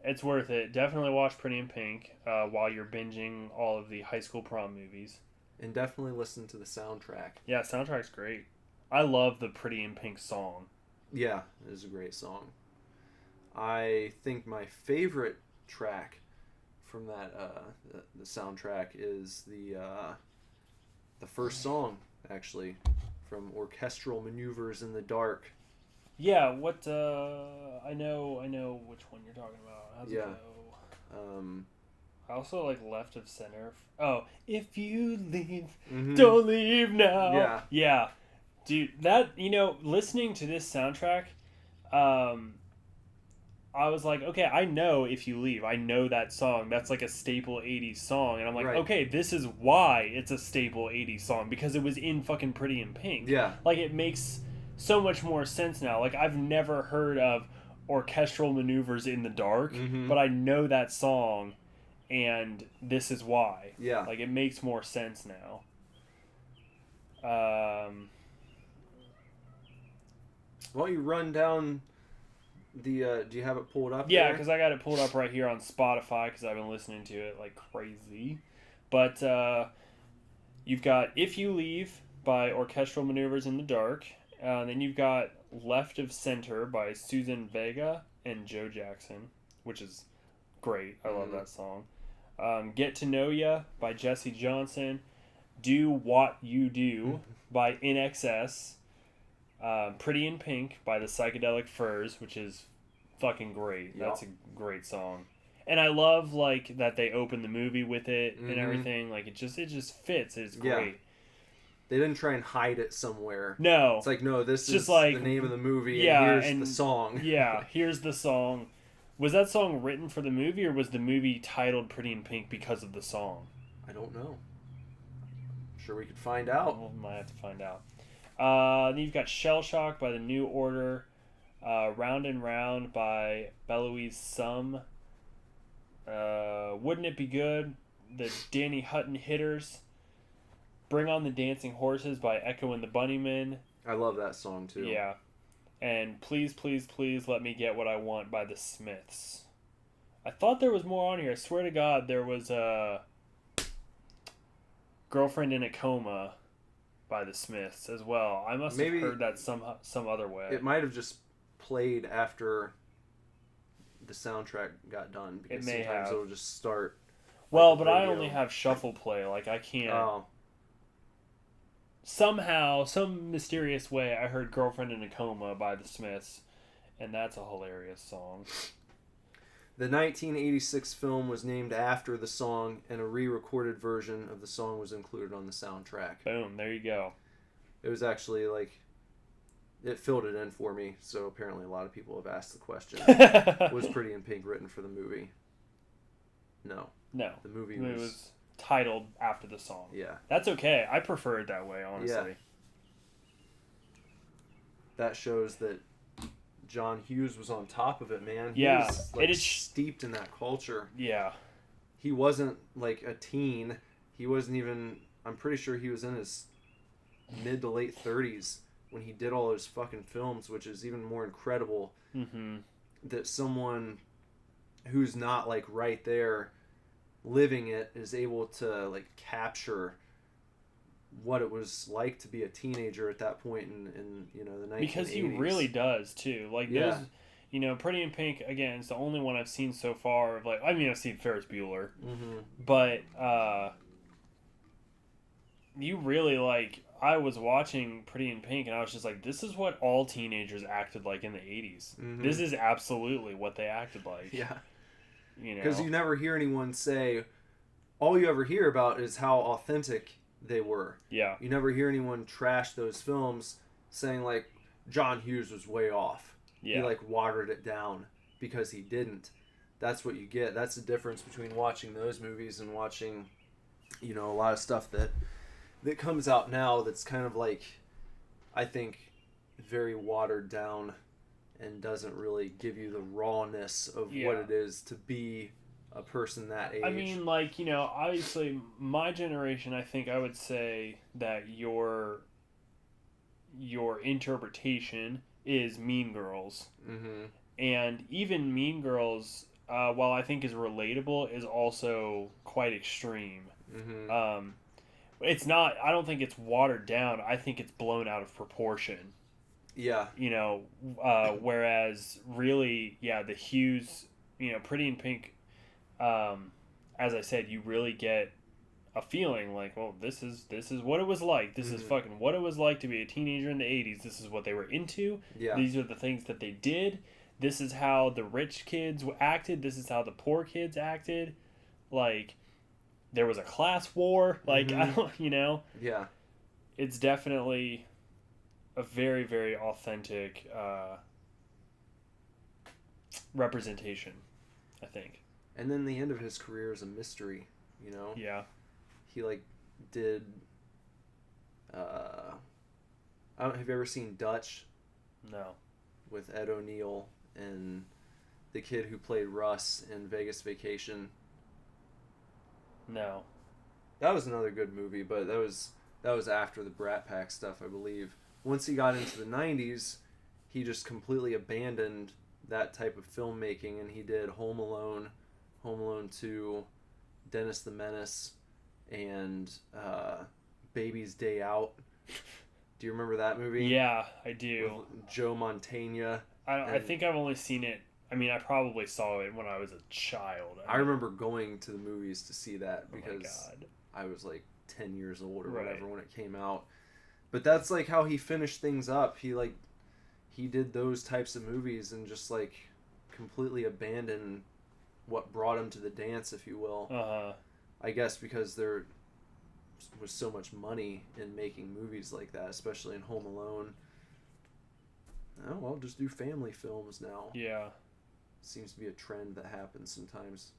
It's worth it. Definitely watch Pretty in Pink while you're binging all of the high school prom movies. And definitely listen to the soundtrack. Yeah, soundtrack's great. I love the Pretty in Pink song. Yeah, it is a great song. I think my favorite track from that the soundtrack is the first song, actually, from Orchestral Maneuvers in the Dark. Yeah, what I know which one you're talking about. How's it go? I also like Left of Center. Oh, if you leave, don't leave now. Yeah. Yeah. Dude, that, listening to this soundtrack, I was like, okay, I know If You Leave. I know that song. That's like a staple 80s song. And I'm like, okay, this is why it's a staple 80s song. Because it was in fucking Pretty in Pink. Yeah. Like, it makes so much more sense now. Like, I've never heard of Orchestral Maneuvers in the Dark. But I know that song. And this is why. Yeah. Like, it makes more sense now. Why don't you run down the... do you have it pulled up? Yeah, there? because I got it pulled up right here on Spotify because I've been listening to it like crazy. But you've got If You Leave by Orchestral Maneuvers in the Dark. Then you've got Left of Center by Susan Vega and Joe Jackson, which is great. I love that song. Get to Know Ya by Jesse Johnson. Do What You Do by INXS. Pretty in Pink by the Psychedelic Furs, which is fucking great. That's a great song. And I love like that they open the movie with it and everything. Like it just fits. It's great. Yeah. They didn't try and hide it somewhere. No. It's like, no, this just is like, the name of the movie, yeah, and here's the song. Yeah, here's the song. Was that song written for the movie, or was the movie titled Pretty in Pink because of the song? I don't know. I'm sure we could find out. Well, might have to find out. Then you've got Shell Shock by The New Order. Round and Round by Beloise Sum. Wouldn't It Be Good? The Danny Hutton Hitters. Bring on the Dancing Horses by Echo and the Bunnymen. I love that song, too. Yeah. And Please, Please, Please Let Me Get What I Want by The Smiths. I thought there was more on here. I swear to God, there was a Girlfriend in a Coma by The Smiths as well. I must have heard that some other way. It might have just played after the soundtrack got done. Because it may sometimes have. it'll just start. Well, but I only have shuffle play. Like, I can't... Oh. Somehow, some mysterious way, I heard Girlfriend in a Coma by The Smiths, and that's a hilarious song. The 1986 film was named after the song, and a re-recorded version of the song was included on the soundtrack. Boom, there you go. It was actually, like, it filled it in for me, so apparently a lot of people have asked the question. Was Pretty in Pink written for the movie? No. No. The movie was titled after the song. Yeah. That's okay. I prefer it that way, honestly. Yeah. That shows that John Hughes was on top of it, man. Yeah. He was, like, steeped in that culture. Yeah. He wasn't, like, a teen. He wasn't even... I'm pretty sure he was in his mid to late 30s when he did all those fucking films, which is even more incredible that someone who's not, like, right there living it is able to, like, capture what it was like to be a teenager at that point in you know, the 1980s. Because he really does, too. Like, those, you know, Pretty in Pink, again, it's the only one I've seen so far. Of like, I mean, I've seen Ferris Bueller. But, you really, like, I was watching Pretty in Pink, and I was just like, this is what all teenagers acted like in the 80s. Mhm. This is absolutely what they acted like. Yeah. You know? Because you never hear anyone say, all you ever hear about is how authentic they were. Yeah. You never hear anyone trash those films saying, like, John Hughes was way off. Yeah. He, like, watered it down because he didn't. That's what you get. That's the difference between watching those movies and watching, you know, a lot of stuff that comes out now that's kind of like, I think, very watered down and doesn't really give you the rawness of what it is to be a person that age. I mean, like, you know, obviously my generation, I think I would say that your interpretation is Mean Girls. Mm-hmm. And even Mean Girls, while I think is relatable, is also quite extreme. Mm-hmm. It's not, I don't think it's watered down. I think it's blown out of proportion. Yeah. You know, whereas really, yeah, the Hughes, you know, Pretty in Pink, as I said, you really get a feeling like, well, this is what it was like. This is fucking what it was like to be a teenager in the 80s. This is what they were into. Yeah. These are the things that they did. This is how the rich kids acted. This is how the poor kids acted. Like, there was a class war. Like, I don't, you know? Yeah. It's definitely a very, very authentic representation, I think. And then the end of his career is a mystery, you know? Yeah. He, like, did... have you ever seen Dutch? No. With Ed O'Neill and the kid who played Russ in Vegas Vacation. No. That was another good movie, but that was after the Brat Pack stuff, I believe. Once he got into the 90s, he just completely abandoned that type of filmmaking, and he did Home Alone, Home Alone 2, Dennis the Menace, and Baby's Day Out. Do you remember that movie? Yeah, I do. With Joe Mantegna. I think I've only seen it. I mean, I probably saw it when I was a child. I remember going to the movies to see that because oh my God. I was like 10 years old or Right. whatever when it came out. But that's like how he finished things up. He did those types of movies and just like completely abandoned what brought him to the dance, if you will. Uh-huh. I guess because there was so much money in making movies like that, especially in Home Alone. Oh, well, just do family films now. Yeah. Seems to be a trend that happens sometimes.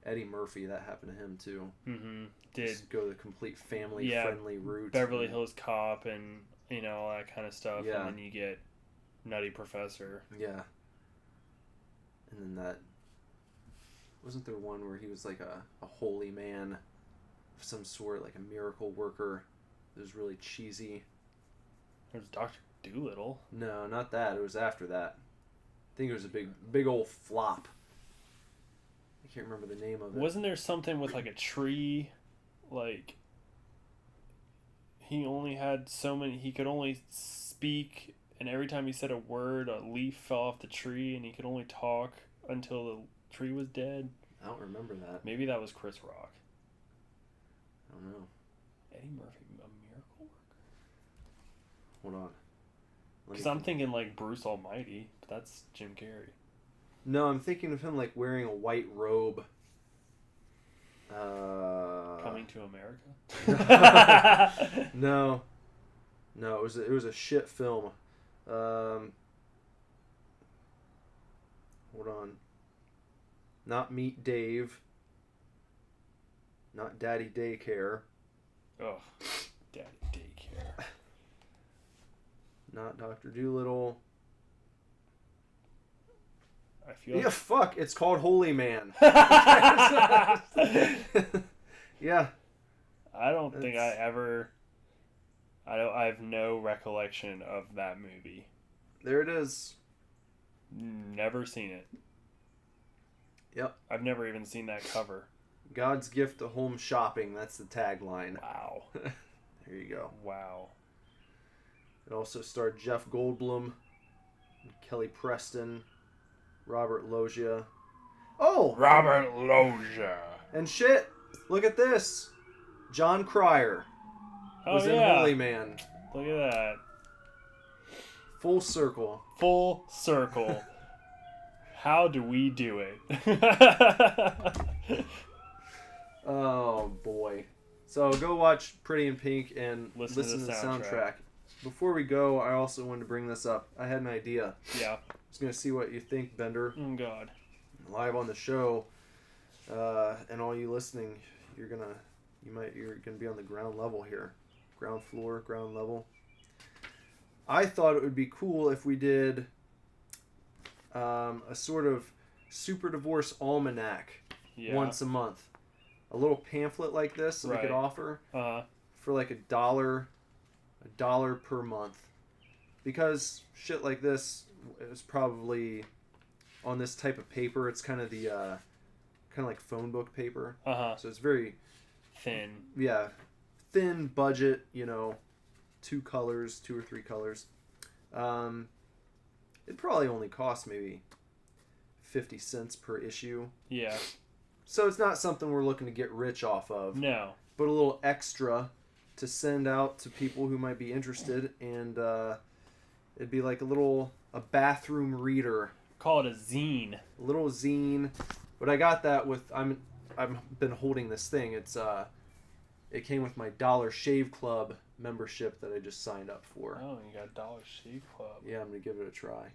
Eddie Murphy, that happened to him too. Mm-hmm. Did just go the complete family-friendly route. Beverly Hills Cop and, you know, all that kind of stuff. Yeah. And then you get Nutty Professor. Yeah. And then that... Wasn't there one where he was like a holy man of some sort, like a miracle worker? It was really cheesy. There's Dr. Dolittle. No, not that. It was after that. I think it was a big old flop. I can't remember the name of it. Wasn't there something with like a tree? Like, he only had so many, he could only speak, and every time he said a word, a leaf fell off the tree, and he could only talk until the tree was dead. I don't remember that. Maybe that was Chris Rock. I don't know. Eddie Murphy, a miracle worker? Hold on. Because I'm thinking like Bruce Almighty, but that's Jim Carrey. No, I'm thinking of him like wearing a white robe. Coming to America? No, it was a shit film. Hold on. Not Meet Dave. Not Daddy Daycare. Oh, Daddy Daycare. Not Dr. Dolittle. I feel Yeah, fuck. It's called Holy Man. Yeah. I don't think I ever... I have no recollection of that movie. There it is. Never seen it. Yep. I've never even seen that cover. God's gift to home shopping. That's the tagline. Wow. There you go. Wow. It also starred Jeff Goldblum, Kelly Preston, Robert Loggia. Oh! Robert Loggia. And shit, look at this. John Cryer was in Holy Man. Look at that. Full circle. Full circle. How do we do it? Oh boy. So go watch Pretty in Pink and Listen to the soundtrack. Before we go, I also wanted to bring this up. I had an idea. Yeah. I was gonna see what you think, Bender. Oh God. Live on the show, and all you listening, you're gonna be on the ground level here, ground floor, ground level. I thought it would be cool if we did a sort of Super Divorce Almanac once a month. A little pamphlet like this that we could offer for like $1 per month. Because shit like this is probably on this type of paper. It's kind of the kind of like phone book paper. So it's very thin. Yeah, thin budget. 2 or 3 colors. It'd probably only cost maybe 50 cents per issue. Yeah. So it's not something we're looking to get rich off of. No. But a little extra to send out to people who might be interested, and it'd be like a bathroom reader. Call it a zine. A little zine. But I got that with I've been holding this thing. It came with my Dollar Shave Club membership that I just signed up for. Oh, you got Dollar Shave Club. Yeah, I'm gonna give it a try.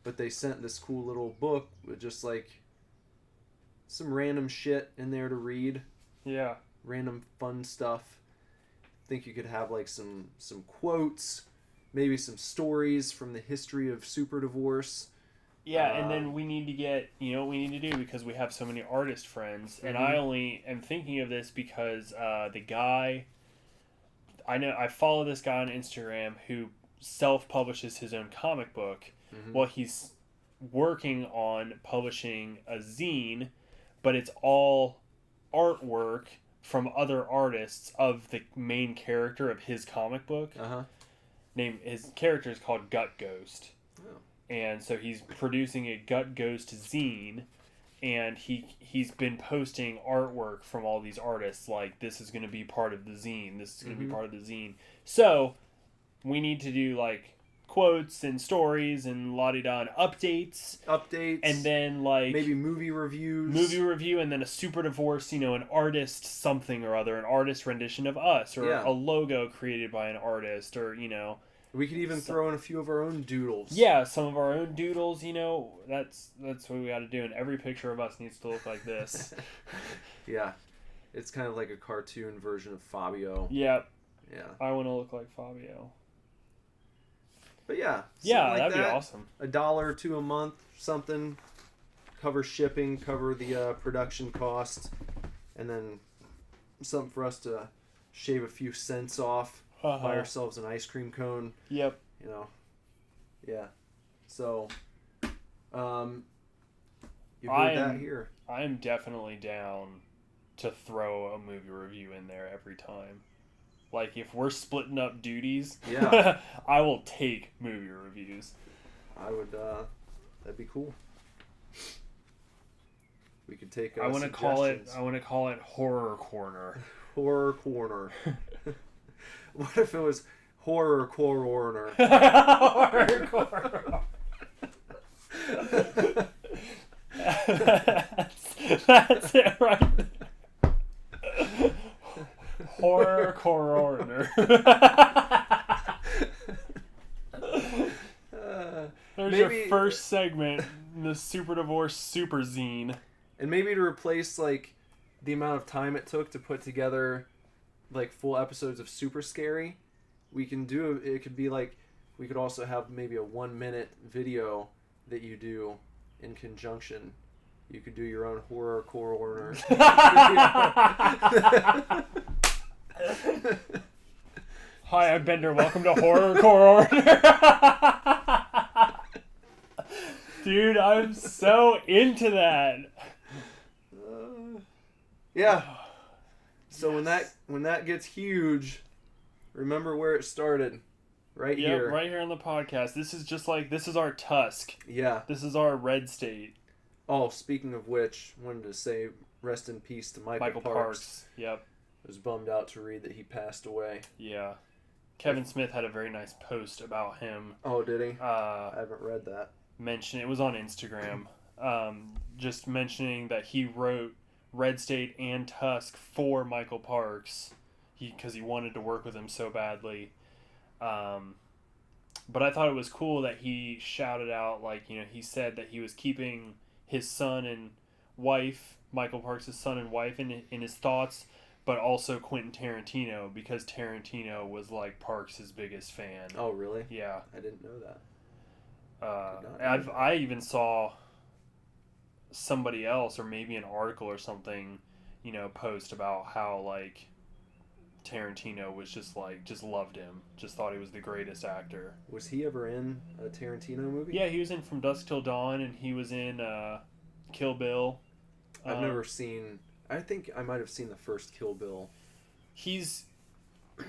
But they sent this cool little book with just like some random shit in there to read. Yeah. Random fun stuff. Think you could have like some quotes, maybe some stories from the history of Super Divorce. Yeah, and then we need to get, what we need to do, because we have so many artist friends, and I only am thinking of this because the guy, I follow this guy on Instagram who self-publishes his own comic book. Well, he's working on publishing a zine, but it's all artwork from other artists of the main character of his comic book. His character is called Gut Ghost. Oh. And so he's producing a Gut Ghost zine, and he's been posting artwork from all these artists, like, this is going to be part of the zine, this is going to be part of the zine. So we need to do like quotes and stories and la-di-da and updates, and then like maybe movie review, and then a Super Divorce, an artist something or other, an artist rendition of us, or a logo created by an artist, or we could even throw in a few of our own doodles. Yeah, some of our own doodles. That's what we got to do, and every picture of us needs to look like this. Yeah, it's kind of like a cartoon version of Fabio. Yep. Yeah, I want to look like Fabio. But yeah, that'd be awesome. $1 or $2 a month, something. Cover shipping, cover the production cost, and then something for us to shave a few cents off. Buy ourselves an ice cream cone. Yep. Yeah. So, you heard that here. I'm definitely down to throw a movie review in there every time. Like, if we're splitting up duties, I will take movie reviews. I would, that'd be cool. We could take I want to call it Horror Corner. Horror Corner. What if it was Horror Corner? Horror Corner. That's it right there. Horror Coroner. There's your first segment in the Super Divorce Super Zine. And maybe to replace like the amount of time it took to put together like full episodes of Super Scary, we can do it. Could be like, we could also have maybe a 1-minute video that you do in conjunction. You could do your own Horror Coroner. Hi, I'm Bender. Welcome to Horror Coroner. Dude, I'm so into that. Yeah. So when that gets huge, remember where it started. Right here. Right here on the podcast. This is our Tusk. Yeah. This is our Red State. Oh, speaking of which, wanted to say rest in peace to Michael Parks. Yep. I was bummed out to read that he passed away. Yeah. Kevin Smith had a very nice post about him. Oh, did he? I haven't read that. It was on Instagram. Just mentioning that he wrote Red State and Tusk for Michael Parks, because he wanted to work with him so badly. But I thought it was cool that he shouted out, like, you know, he said that he was keeping his son and wife, Michael Parks' son and wife, in his thoughts, but also Quentin Tarantino, because Tarantino was, like, Parks' biggest fan. Oh, really? Yeah. I didn't know that. I even saw somebody else, or maybe an article or something, you know, post about how, like, Tarantino was just loved him, just thought he was the greatest actor. Was he ever in a Tarantino movie? Yeah, he was in From Dusk Till Dawn, and he was in Kill Bill. I've never seen. I think I might have seen the first Kill Bill. He's I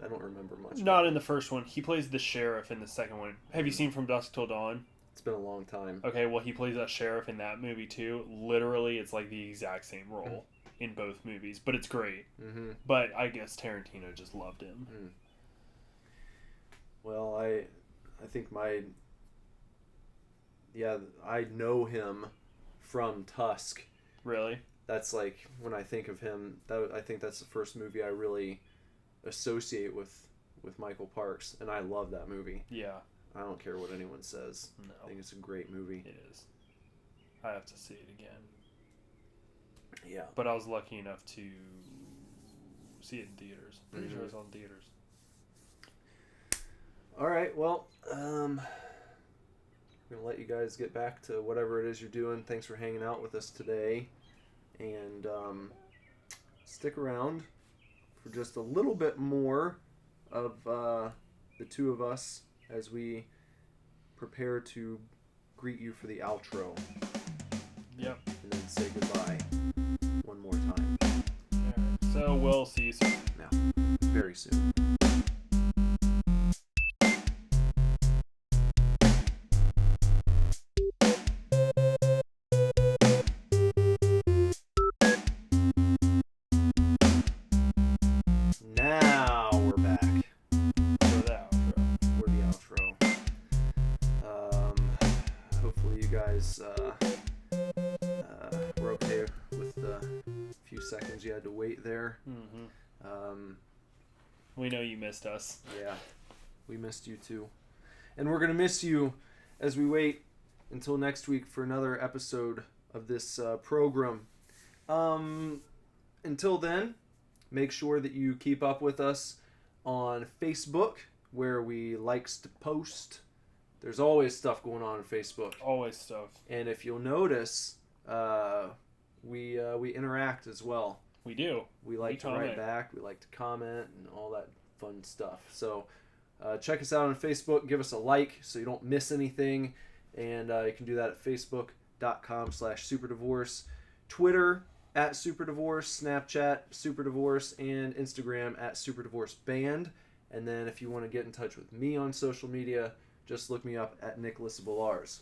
don't remember much. not in the first one. He plays the sheriff in the second one. Have you seen From Dusk Till Dawn? It's been a long time. Okay, well, he plays that sheriff in that movie too. Literally, it's like the exact same role in both movies, but it's great. Mm-hmm. But I guess Tarantino just loved him. Well, I think I know him from Tusk. Really? That's like, when I think of him, I think that's the first movie I really associate with Michael Parks, and I love that movie. Yeah. I don't care what anyone says. No. I think it's a great movie. It is. I have to see it again. Yeah. But I was lucky enough to see it in theaters. Pretty sure it was on theaters. All right. Well, I'm going to let you guys get back to whatever it is you're doing. Thanks for hanging out with us today. And stick around for just a little bit more of the two of us as we prepare to greet you for the outro. Yep. And then say goodbye one more time. Alright, so we'll see you soon. Now, very soon. Now we're back For the outro. for the outro. Hopefully you guys were okay with the few seconds you had to wait there. Mm-hmm. We know you missed us. Yeah, we missed you too. And we're going to miss you as we wait until next week for another episode of this program. Until then, make sure that you keep up with us on Facebook, where we likes to post. There's always stuff going on Facebook. Always stuff. And if you'll notice, we interact as well. We do. We like to write back. We like to comment and all that fun stuff. So check us out on Facebook. Give us a like so you don't miss anything. And you can do that at facebook.com/superdivorce. Twitter @superdivorce. Snapchat superdivorce. And Instagram @superdivorceband. And then if you want to get in touch with me on social media, just look me up at Nicholas Villars.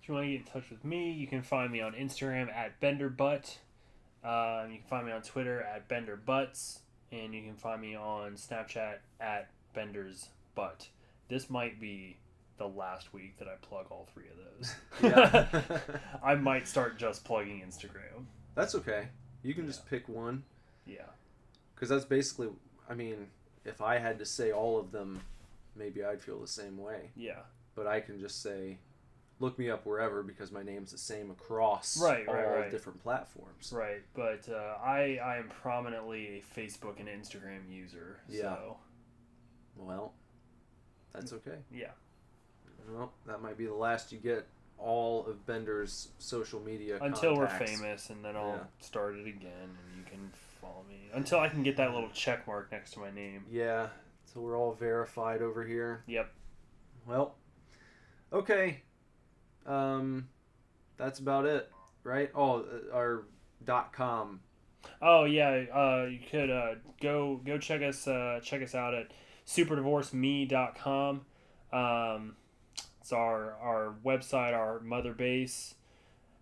If you want to get in touch with me, you can find me on Instagram @BenderButt. You can find me on Twitter @BenderButts. And you can find me on Snapchat @BendersButt. This might be the last week that I plug all three of those. Yeah. I might start just plugging Instagram. That's okay. You can just pick one. Yeah. Because that's basically, I mean, if I had to say all of them, maybe I'd feel the same way. Yeah. But I can just say, look me up wherever, because my name's the same across right. different platforms. Right, but I am prominently a Facebook and Instagram user. Yeah. So. Well, that's okay. Yeah. Well, that might be the last you get all of Bender's social media until contacts. we're famous, and then I'll start it again, and you can follow me. Until I can get that little check mark next to my name. Yeah, so we're all verified over here. Yep. Well, okay. That's about it, right? Oh, our .com. Oh yeah, you could go check us out at superdivorceme.com. It's our website, our mother base.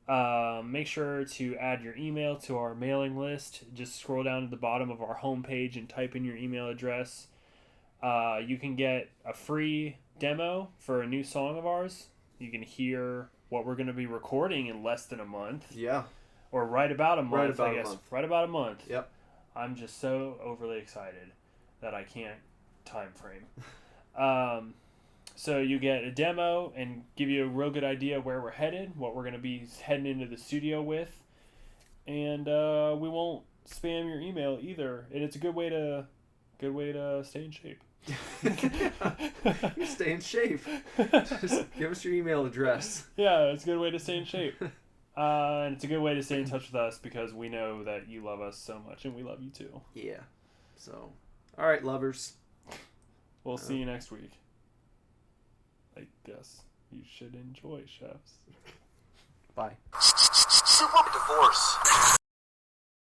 Make sure to add your email to our mailing list. Just scroll down to the bottom of our homepage and type in your email address. You can get a free demo for a new song of ours. You can hear what we're going to be recording in less than a month. Yeah. Or right about a month, Right about I guess. a month. Right about a month. Yep. I'm just so overly excited that I can't time frame. So you get a demo and give you a real good idea where we're headed, what we're going to be heading into the studio with. And we won't spam your email either. And it's a good way to stay in shape. Stay in shape. Just give us your email address. Yeah, it's a good way to stay in shape. And it's a good way to stay in touch with us because we know that you love us so much and we love you too. Yeah. So, all right, lovers. We'll see you next week. I guess you should enjoy, chefs. Bye. Divorce.